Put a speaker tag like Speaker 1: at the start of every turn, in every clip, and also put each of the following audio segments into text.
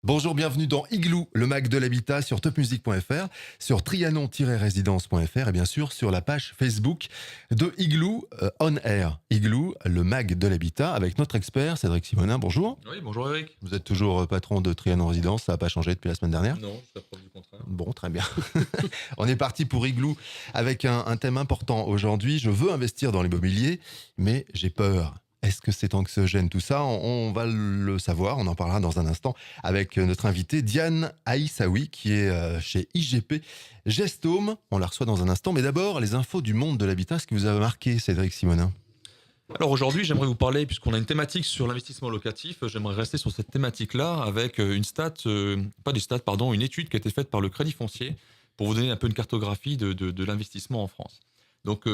Speaker 1: Bonjour, bienvenue dans Igloo, le Mac de l'habitat sur topmusic.fr, sur trianon-résidence.fr et bien sûr sur la page Facebook de Igloo On Air. Igloo, le Mac de l'habitat avec notre expert Cédric Simonin. Bonjour.
Speaker 2: Oui, bonjour Eric.
Speaker 1: Vous êtes toujours patron de Trianon Résidence, ça n'a pas changé depuis la semaine dernière?
Speaker 2: Non, c'est la preuve du contraire.
Speaker 1: Bon, très bien. On est parti pour Igloo avec un thème important aujourd'hui. Je veux investir dans l'immobilier, mais j'ai peur. Est-ce que c'est anxiogène tout ça? On va le savoir, on en parlera dans un instant avec notre invitée Diane Aïssaoui qui est chez IGP Gestome. On la reçoit dans un instant, mais d'abord les infos du monde de l'habitat. Ce qui vous a marqué, Cédric Simonin?
Speaker 2: Alors aujourd'hui, j'aimerais vous parler, puisqu'on a une thématique sur l'investissement locatif, j'aimerais rester sur cette thématique-là avec une étude qui a été faite par le Crédit Foncier pour vous donner un peu une cartographie de l'investissement en France. Donc,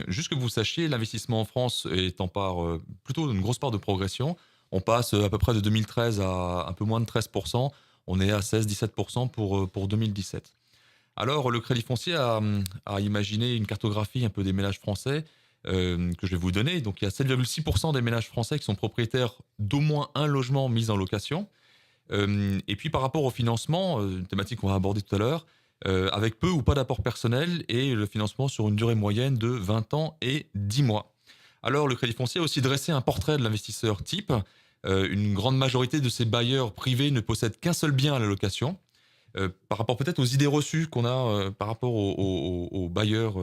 Speaker 2: juste que vous sachiez, l'investissement en France est en part, plutôt une grosse part de progression. On passe à peu près de 2013 à un peu moins de 13%. On est à 16-17% pour 2017. Alors, le Crédit Foncier a imaginé une cartographie un peu des ménages français que je vais vous donner. Donc, il y a 7,6% des ménages français qui sont propriétaires d'au moins un logement mis en location. Et puis, par rapport au financement, une thématique qu'on va aborder tout à l'heure, avec peu ou pas d'apport personnel et le financement sur une durée moyenne de 20 ans et 10 mois. Alors, le Crédit Foncier a aussi dressé un portrait de l'investisseur type. Une grande majorité de ces bailleurs privés ne possèdent qu'un seul bien à la location. Par rapport peut-être aux idées reçues qu'on a par rapport aux bailleurs.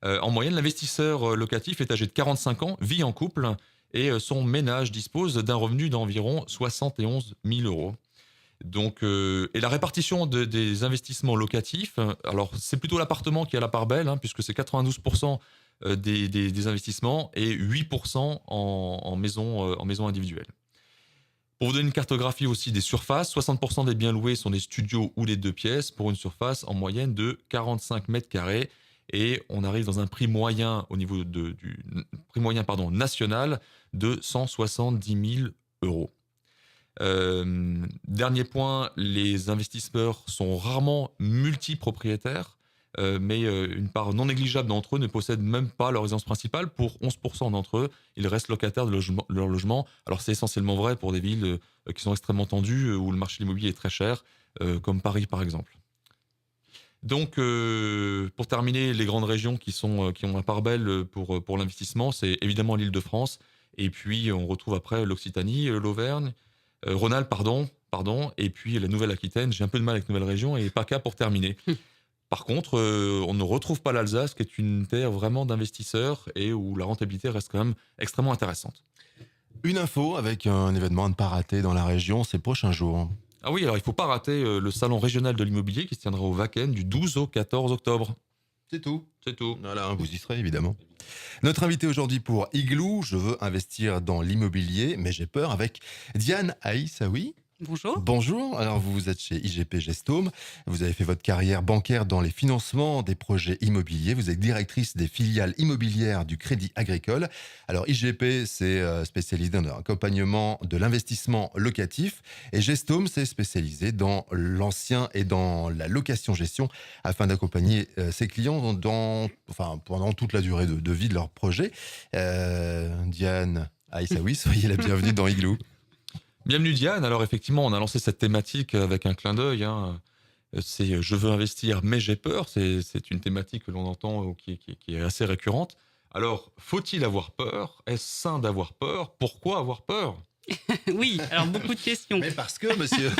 Speaker 2: En moyenne, l'investisseur locatif est âgé de 45 ans, vit en couple et son ménage dispose d'un revenu d'environ 71 000 euros. Donc, et la répartition des investissements locatifs, alors c'est plutôt l'appartement qui a la part belle, puisque c'est 92% des investissements et 8% en maison individuelle. Pour vous donner une cartographie aussi des surfaces, 60% des biens loués sont des studios ou des 2 pièces pour une surface en moyenne de 45 mètres carrés. Et on arrive dans un prix moyen au niveau du prix moyen national de 170 000 euros. Dernier point, les investisseurs sont rarement multipropriétaires, mais une part non négligeable d'entre eux ne possèdent même pas leur résidence principale. Pour 11% d'entre eux, ils restent locataires de leur logement. Alors c'est essentiellement vrai pour des villes qui sont extrêmement tendues, où le marché de l'immobilier est très cher, comme Paris par exemple. Donc, pour terminer, les grandes régions qui ont la part belle pour l'investissement, c'est évidemment l'Île-de-France, et puis on retrouve après l'Occitanie, l'Auvergne, Rhône-Alpes, pardon, et puis la Nouvelle-Aquitaine. J'ai un peu de mal avec Nouvelle-Région et PACA pour terminer. Par contre, on ne retrouve pas l'Alsace, qui est une terre vraiment d'investisseurs et où la rentabilité reste quand même extrêmement intéressante.
Speaker 1: Une info avec un événement à ne pas rater dans la région ces prochains jours.
Speaker 2: Ah oui, alors il ne faut pas rater le salon régional de l'immobilier qui se tiendra au Wacken du 12 au 14 octobre.
Speaker 1: C'est tout.
Speaker 2: C'est tout.
Speaker 1: Voilà, vous y serez évidemment. Notre invité aujourd'hui pour Igloo, je veux investir dans l'immobilier, mais j'ai peur, avec Diane Aïssaoui.
Speaker 3: Bonjour.
Speaker 1: Bonjour, alors vous êtes chez IGP Gestome, vous avez fait votre carrière bancaire dans les financements des projets immobiliers, vous êtes directrice des filiales immobilières du Crédit Agricole. Alors IGP, c'est spécialisé dans l'accompagnement de l'investissement locatif et Gestome, c'est spécialisé dans l'ancien et dans la location-gestion afin d'accompagner ses clients pendant toute la durée de vie de leur projet. Diane Aïssaoui, soyez la bienvenue dans Igloo.
Speaker 2: Bienvenue Diane. Alors effectivement, on a lancé cette thématique avec un clin d'œil. C'est je veux investir, mais j'ai peur. C'est une thématique que l'on entend qui est assez récurrente. Alors, faut-il avoir peur? Est-ce sain d'avoir peur? Pourquoi avoir peur?
Speaker 3: Oui, alors beaucoup de questions.
Speaker 1: Mais parce que, monsieur...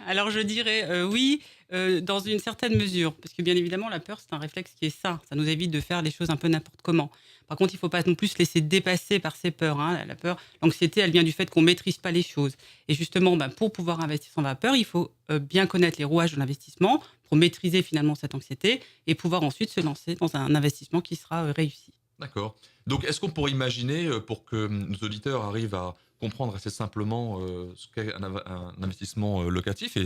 Speaker 3: Alors je dirais oui, dans une certaine mesure, parce que bien évidemment la peur c'est un réflexe qui est sain, ça nous évite de faire les choses un peu n'importe comment. Par contre, il ne faut pas non plus se laisser dépasser par ces peurs. La peur, l'anxiété, elle vient du fait qu'on ne maîtrise pas les choses. Et justement, pour pouvoir investir sans avoir peur, il faut bien connaître les rouages de l'investissement pour maîtriser finalement cette anxiété et pouvoir ensuite se lancer dans un investissement qui sera réussi.
Speaker 2: D'accord. Donc, est-ce qu'on pourrait imaginer, pour que nos auditeurs arrivent à comprendre assez simplement ce qu'est un investissement locatif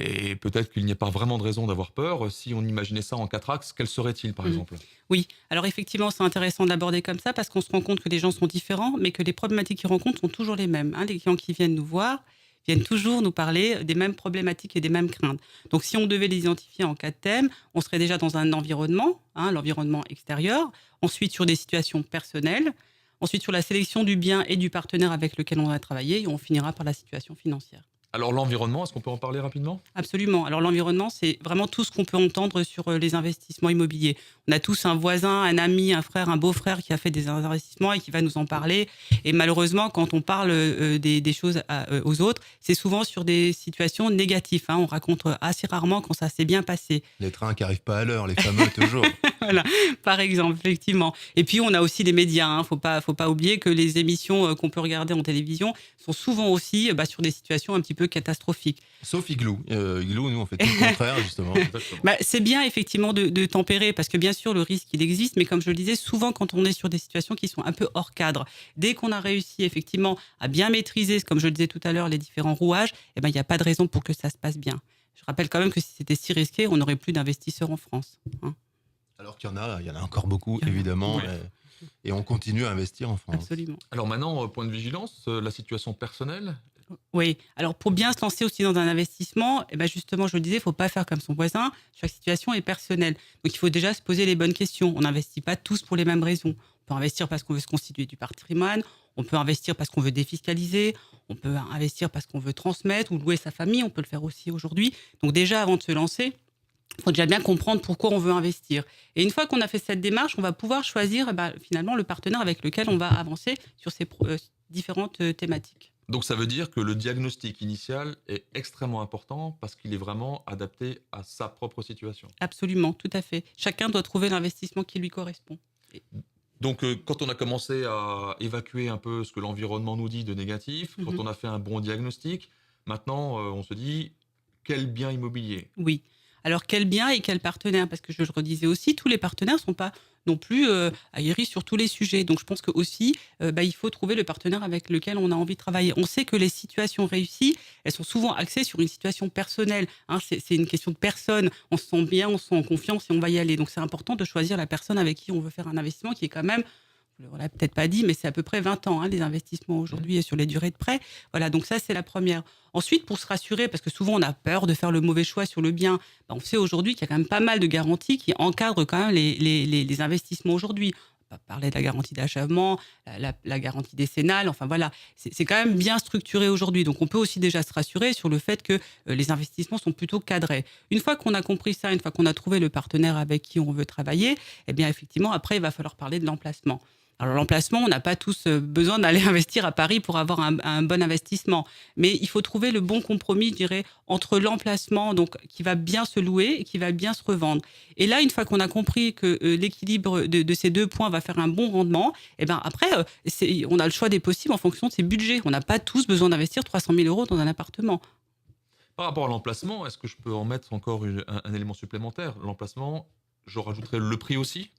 Speaker 2: et peut-être qu'il n'y a pas vraiment de raison d'avoir peur, si on imaginait ça en 4 axes, quels seraient-ils par exemple?
Speaker 3: Oui, alors effectivement, c'est intéressant de l'aborder comme ça parce qu'on se rend compte que les gens sont différents, mais que les problématiques qu'ils rencontrent sont toujours les mêmes. Les clients qui viennent nous voir viennent toujours nous parler des mêmes problématiques et des mêmes craintes. Donc, si on devait les identifier en 4 thèmes, on serait déjà dans un environnement, l'environnement extérieur, ensuite sur des situations personnelles, Ensuite, sur la sélection du bien et du partenaire avec lequel on va travailler, et on finira par la situation financière.
Speaker 2: Alors l'environnement, est-ce qu'on peut en parler rapidement?
Speaker 3: Absolument. Alors l'environnement, c'est vraiment tout ce qu'on peut entendre sur les investissements immobiliers. On a tous un voisin, un ami, un frère, un beau-frère qui a fait des investissements et qui va nous en parler. Et malheureusement, quand on parle des choses aux autres, c'est souvent sur des situations négatives, hein. On raconte assez rarement quand ça s'est bien passé.
Speaker 1: Les trains qui n'arrivent pas à l'heure, les fameux toujours.
Speaker 3: Voilà, par exemple, effectivement. Et puis, on a aussi les médias, hein. Faut pas oublier que les émissions qu'on peut regarder en télévision sont souvent aussi sur des situations un petit peu catastrophiques.
Speaker 1: Sauf Igloo. Igloo, nous, on fait tout le contraire, justement.
Speaker 2: Exactement.
Speaker 3: C'est bien, effectivement, de tempérer, parce que bien sûr, le risque, il existe, mais comme je le disais, souvent, quand on est sur des situations qui sont un peu hors cadre, dès qu'on a réussi, effectivement, à bien maîtriser, comme je le disais tout à l'heure, les différents rouages, il n'y a pas de raison pour que ça se passe bien. Je rappelle quand même que si c'était si risqué, on n'aurait plus d'investisseurs en France, hein.
Speaker 1: Alors qu'il y en a encore beaucoup, évidemment.
Speaker 2: Oui.
Speaker 1: Et on continue à investir en France.
Speaker 3: Absolument.
Speaker 2: Alors maintenant, point de vigilance, la situation personnelle.
Speaker 3: Oui, alors pour bien se lancer aussi dans un investissement, justement, je le disais, il ne faut pas faire comme son voisin. Chaque situation est personnelle. Donc il faut déjà se poser les bonnes questions. On n'investit pas tous pour les mêmes raisons. On peut investir parce qu'on veut se constituer du patrimoine, on peut investir parce qu'on veut défiscaliser, on peut investir parce qu'on veut transmettre ou louer sa famille, on peut le faire aussi aujourd'hui. Donc déjà, avant de se lancer, il faut déjà bien comprendre pourquoi on veut investir. Et une fois qu'on a fait cette démarche, on va pouvoir choisir finalement le partenaire avec lequel on va avancer sur ces différentes thématiques.
Speaker 2: Donc ça veut dire que le diagnostic initial est extrêmement important parce qu'il est vraiment adapté à sa propre situation.
Speaker 3: Absolument, tout à fait. Chacun doit trouver l'investissement qui lui correspond.
Speaker 2: Donc quand on a commencé à évacuer un peu ce que l'environnement nous dit de négatif, quand on a fait un bon diagnostic, maintenant on se dit quel bien immobilier?
Speaker 3: Oui. Alors, quel bien et quel partenaire? Parce que je le redisais aussi, tous les partenaires ne sont pas non plus aguerris sur tous les sujets. Donc, je pense que aussi, il faut trouver le partenaire avec lequel on a envie de travailler. On sait que les situations réussies, elles sont souvent axées sur une situation personnelle, hein. C'est une question de personne. On se sent bien, on se sent en confiance et on va y aller. Donc, c'est important de choisir la personne avec qui on veut faire un investissement qui est quand même, on ne l'a peut-être pas dit, mais c'est à peu près 20 ans, hein, les investissements aujourd'hui sur les durées de prêt. Voilà, donc ça, c'est la première. Ensuite, pour se rassurer, parce que souvent on a peur de faire le mauvais choix sur le bien, on sait aujourd'hui qu'il y a quand même pas mal de garanties qui encadrent quand même les investissements aujourd'hui. On va parler de la garantie d'achèvement, la garantie décennale, enfin voilà, c'est quand même bien structuré aujourd'hui. Donc on peut aussi déjà se rassurer sur le fait que les investissements sont plutôt cadrés. Une fois qu'on a compris ça, une fois qu'on a trouvé le partenaire avec qui on veut travailler, eh bien effectivement, après, il va falloir parler de l'emplacement. Alors l'emplacement, on n'a pas tous besoin d'aller investir à Paris pour avoir un bon investissement. Mais il faut trouver le bon compromis, je dirais, entre l'emplacement donc, qui va bien se louer et qui va bien se revendre. Et là, une fois qu'on a compris que l'équilibre de ces deux points va faire un bon rendement, après, on a le choix des possibles en fonction de ses budgets. On n'a pas tous besoin d'investir 300 000 € dans un appartement.
Speaker 2: Par rapport à l'emplacement, est-ce que je peux en mettre encore un élément supplémentaire? L'emplacement, je rajouterai le prix aussi?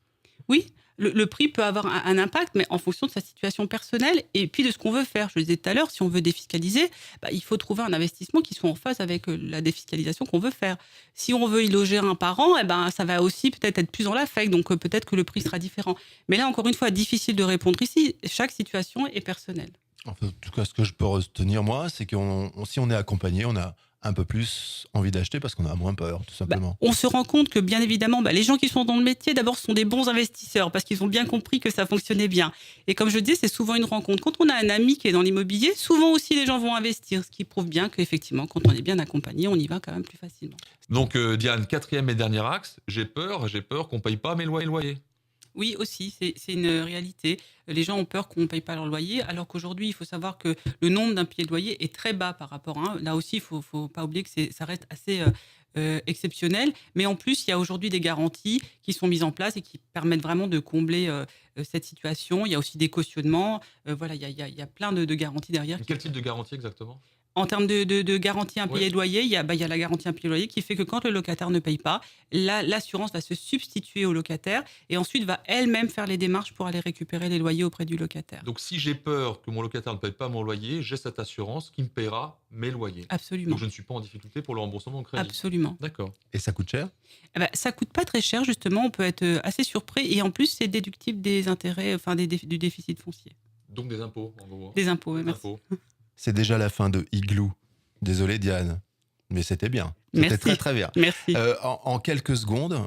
Speaker 3: Oui, le prix peut avoir un impact, mais en fonction de sa situation personnelle et puis de ce qu'on veut faire. Je le disais tout à l'heure, si on veut défiscaliser, il faut trouver un investissement qui soit en phase avec la défiscalisation qu'on veut faire. Si on veut y loger un par an, ça va aussi peut-être être plus en l'affect, donc peut-être que le prix sera différent. Mais là, encore une fois, difficile de répondre ici. Chaque situation est personnelle.
Speaker 1: En tout cas, ce que je peux retenir, moi, c'est que si on est accompagné, on a un peu plus envie d'acheter parce qu'on a moins peur, tout simplement.
Speaker 3: On se rend compte que, bien évidemment, les gens qui sont dans le métier, d'abord, sont des bons investisseurs parce qu'ils ont bien compris que ça fonctionnait bien. Et comme je dis, c'est souvent une rencontre. Quand on a un ami qui est dans l'immobilier, souvent aussi, les gens vont investir, ce qui prouve bien qu'effectivement, quand on est bien accompagné, on y va quand même plus facilement.
Speaker 2: Donc, Diane, quatrième et dernier axe, j'ai peur qu'on ne paye pas mes loyers.
Speaker 3: Oui, aussi, c'est une réalité. Les gens ont peur qu'on ne paye pas leur loyer, alors qu'aujourd'hui, il faut savoir que le nombre d'impayés de loyer est très bas par rapport à... Là aussi, il ne faut pas oublier que ça reste assez exceptionnel. Mais en plus, il y a aujourd'hui des garanties qui sont mises en place et qui permettent vraiment de combler cette situation. Il y a aussi des cautionnements. Voilà, il y a plein de garanties derrière.
Speaker 2: Quel type de garantie exactement ?
Speaker 3: En termes de garantie impayée de loyer, il y a la garantie impayée de loyer qui fait que quand le locataire ne paye pas, l'assurance va se substituer au locataire et ensuite va elle-même faire les démarches pour aller récupérer les loyers auprès du locataire.
Speaker 2: Donc si j'ai peur que mon locataire ne paye pas mon loyer, j'ai cette assurance qui me paiera mes loyers.
Speaker 3: Absolument.
Speaker 2: Donc je ne suis pas en difficulté pour le remboursement de mon crédit.
Speaker 3: Absolument.
Speaker 2: D'accord.
Speaker 1: Et ça coûte cher ?
Speaker 3: Ça coûte pas très cher justement, on peut être assez surpris et en plus c'est déductible des intérêts, du déficit foncier.
Speaker 2: Donc des impôts en gros.
Speaker 3: Des impôts, oui, merci.
Speaker 1: C'est déjà la fin de Igloo. Désolé Diane, mais c'était bien. C'était
Speaker 3: Merci.
Speaker 1: très très bien.
Speaker 3: Merci.
Speaker 1: En quelques secondes,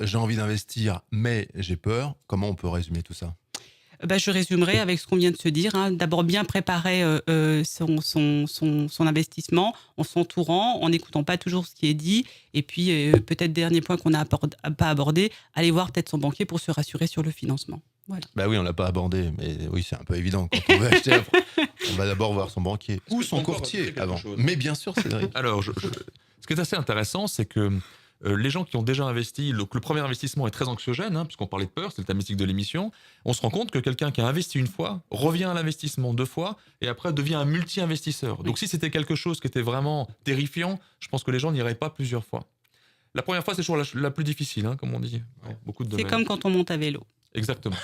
Speaker 1: j'ai envie d'investir, mais j'ai peur. Comment on peut résumer tout ça ?
Speaker 3: Je résumerai avec ce qu'on vient de se dire, hein. D'abord, bien préparer son investissement en s'entourant, en n'écoutant pas toujours ce qui est dit. Et puis, peut-être dernier point qu'on n'a pas abordé, aller voir peut-être son banquier pour se rassurer sur le financement. Voilà.
Speaker 1: Bah oui, on l'a pas abordé, mais oui, c'est un peu évident. Quand on veut acheter, on va d'abord voir son banquier ou
Speaker 2: que
Speaker 1: son
Speaker 2: ton corps
Speaker 1: courtier
Speaker 2: a ajouté quelque
Speaker 1: avant.
Speaker 2: chose
Speaker 1: Mais bien sûr, Cédric.
Speaker 2: Alors, ce qui est assez intéressant, c'est que les gens qui ont déjà investi, donc le premier investissement est très anxiogène, hein, puisqu'on parlait de peur, c'est le thématique de l'émission. On se rend compte que quelqu'un qui a investi une fois revient à l'investissement 2 fois et après devient un multi-investisseur. Donc si c'était quelque chose qui était vraiment terrifiant, je pense que les gens n'iraient pas plusieurs fois. La première fois, c'est toujours la plus difficile, hein, comme on dit. Ouais, beaucoup de
Speaker 3: C'est
Speaker 2: domaines.
Speaker 3: comme quand on monte à vélo.
Speaker 2: Exactement.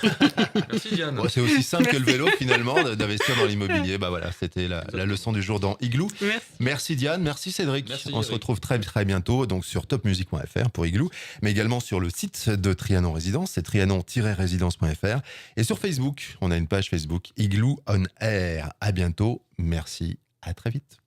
Speaker 2: Merci Diane.
Speaker 1: Bon, c'est aussi simple que le vélo, finalement, d'investir dans l'immobilier. Bah voilà, c'était la leçon du jour dans Igloo.
Speaker 3: Merci.
Speaker 1: Merci Diane, merci Cédric.
Speaker 2: Merci,
Speaker 1: On se
Speaker 2: Eric.
Speaker 1: retrouve très très bientôt donc sur topmusic.fr pour Igloo, mais également sur le site de Trianon Résidence, c'est trianon-résidence.fr, et sur Facebook, on a une page Facebook Igloo on Air. À bientôt, merci, à très vite.